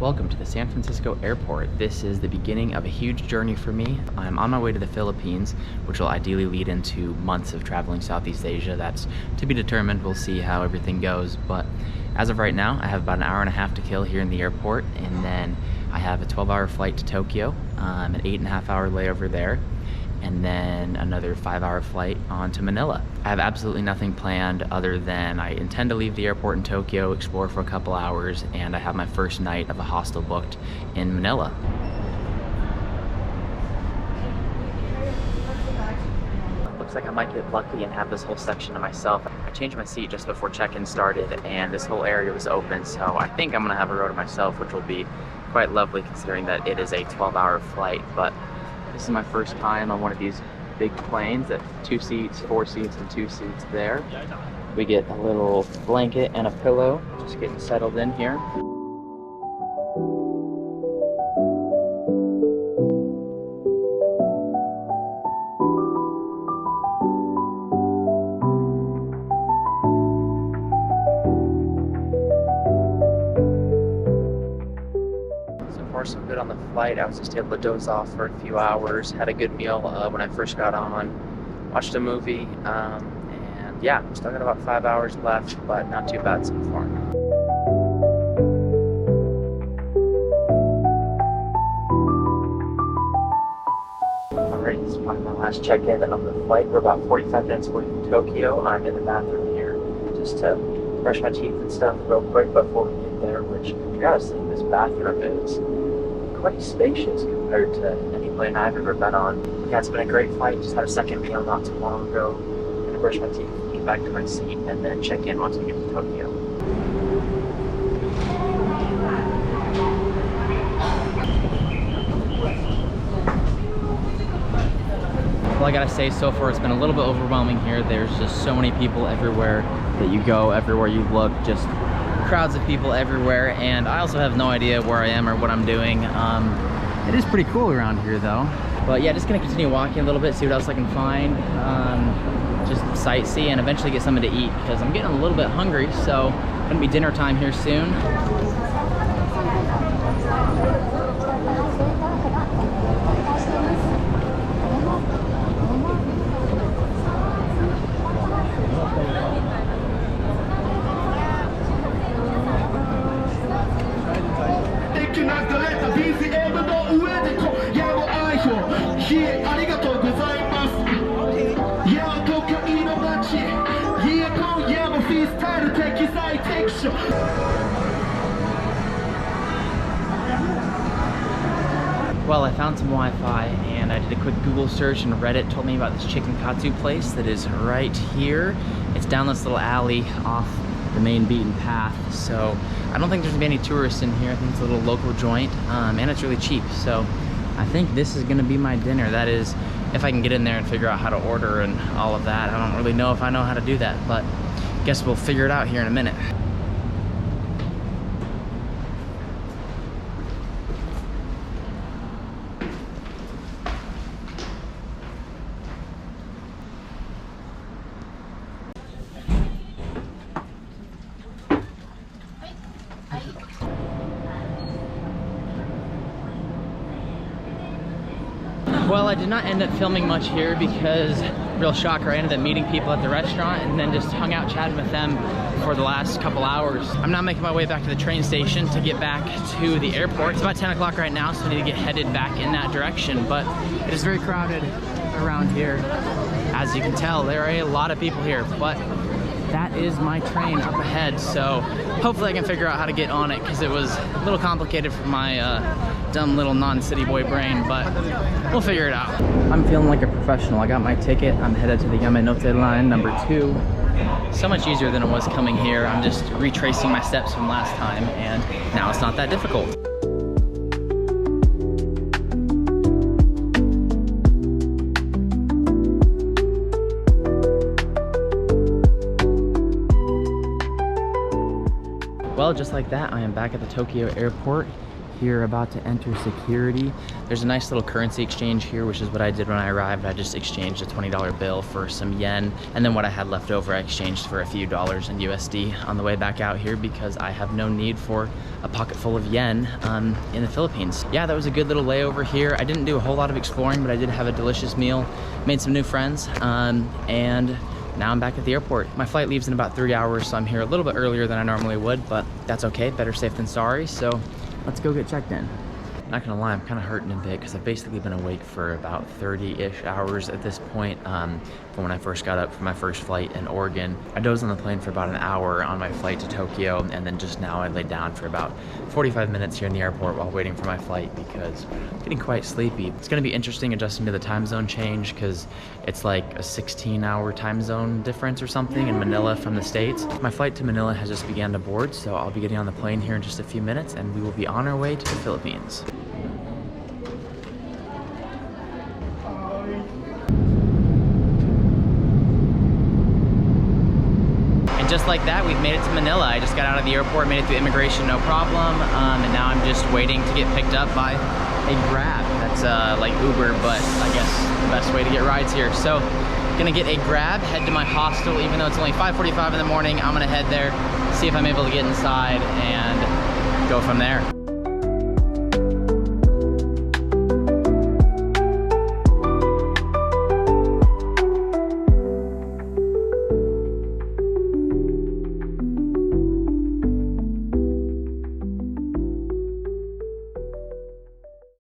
Welcome to the San Francisco airport. This is the beginning of a huge journey for me. I'm on my way to the Philippines, which will ideally lead into months of traveling Southeast Asia. That's to be determined. We'll see how everything goes. But as of right now, I have about an hour and a half to kill here in the airport, and then I have a 12-hour flight to Tokyo, an 8.5-hour layover there, and then another 5-hour flight on to Manila. I have absolutely nothing planned other than I intend to leave the airport in Tokyo, explore for a couple hours, and I have my first night of a hostel booked in Manila. Looks like I might get lucky and have this whole section to myself. I changed my seat just before check-in started, and this whole area was open, so I think I'm gonna have a row to myself, which will be quite lovely considering that it is a 12-hour flight. But this is my first time on one of these big planes at 2 seats, 4 seats, and 2 seats there. We get a little blanket and a pillow, just getting settled in here. So good on the flight. I was just able to doze off for a few hours, had a good meal when I first got on, watched a movie, and yeah, still got about 5 hours left, but not too bad so far. Alright, this is probably my last check-in on the flight. We're about 45 minutes away from Tokyo. I'm in the bathroom here just to brush my teeth and stuff real quick before we get there, which I gotta say, this bathroom is quite spacious compared to any plane I've ever been on. Yeah, it's been a great flight. Just had a second meal not too long ago. I'm gonna brush my teeth, get back to my seat, and then check in once we get to Tokyo. Well, I gotta say, so far it's been a little bit overwhelming here. There's just so many people everywhere that you go, everywhere you look, just crowds of people everywhere, and I also have no idea where I am or what I'm doing. It is pretty cool around here though. But yeah, just gonna continue walking a little bit, see what else I can find, just sightsee and eventually get something to eat because I'm getting a little bit hungry, so it's gonna be dinner time here soon. Well, I found some Wi-Fi and I did a quick Google search, and Reddit told me about this chicken katsu place that is right here. It's down this little alley off the main beaten path, so I don't think there's gonna be any tourists in here. I think it's a little local joint, and it's really cheap, so I think this is gonna be my dinner. That is, if I can get in there and figure out how to order and all of that. I don't really know if I know how to do that, but I guess we'll figure it out here in a minute. Well, I did not end up filming much here because, real shocker, I ended up meeting people at the restaurant and then just hung out chatting with them for the last couple hours. I'm now making my way back to the train station to get back to the airport. It's about 10 o'clock right now, so I need to get headed back in that direction, but it is very crowded around here. As you can tell, there are a lot of people here, but that is my train up ahead, so hopefully I can figure out how to get on it because it was a little complicated for my dumb little non-city boy brain, but we'll figure it out. I'm feeling like a professional. I got my ticket. I'm headed to the Yamanote line number 2. So much easier than it was coming here. I'm just retracing my steps from last time, and now it's not that difficult. Well, just like that, I am back at the Tokyo airport. here, about to enter security. There's a nice little currency exchange here, which is what I did when I arrived. I just exchanged a $20 bill for some yen, and then what I had left over I exchanged for a few dollars in USD on the way back out here because I have no need for a pocket full of yen in the Philippines. Yeah, that was a good little layover here. I didn't do a whole lot of exploring, but I did have a delicious meal, made some new friends, and now I'm back at the airport. My flight leaves in about 3 hours, so I'm here a little bit earlier than I normally would, but that's okay. Better safe than sorry. So let's go get checked in. Not gonna lie, I'm kind of hurting a bit because I've basically been awake for about 30-ish hours at this point from when I first got up for my first flight in Oregon. I dozed on the plane for about an hour on my flight to Tokyo, and then just now I laid down for about 45 minutes here in the airport while waiting for my flight because I'm getting quite sleepy. It's gonna be interesting adjusting to the time zone change because it's like a 16-hour time zone difference or something in Manila from the States. My flight to Manila has just began to board, so I'll be getting on the plane here in just a few minutes and we will be on our way to the Philippines. Just like that, we've made it to Manila. I just got out of the airport, made it through immigration, no problem, and now I'm just waiting to get picked up by a Grab. That's like Uber, but I guess the best way to get rides here. So, gonna get a Grab, head to my hostel, even though it's only 5:45 in the morning. I'm gonna head there, see if I'm able to get inside, and go from there.